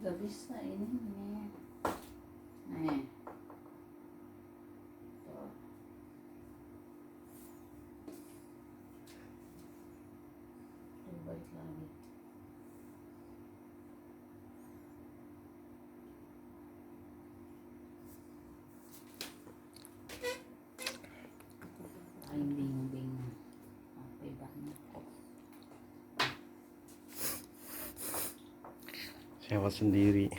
Gak bisa ini nih. Nih. Tuh. Tuh balik lagi. Paling bingung-bingung. Capek banget kok. Sewa sendiri.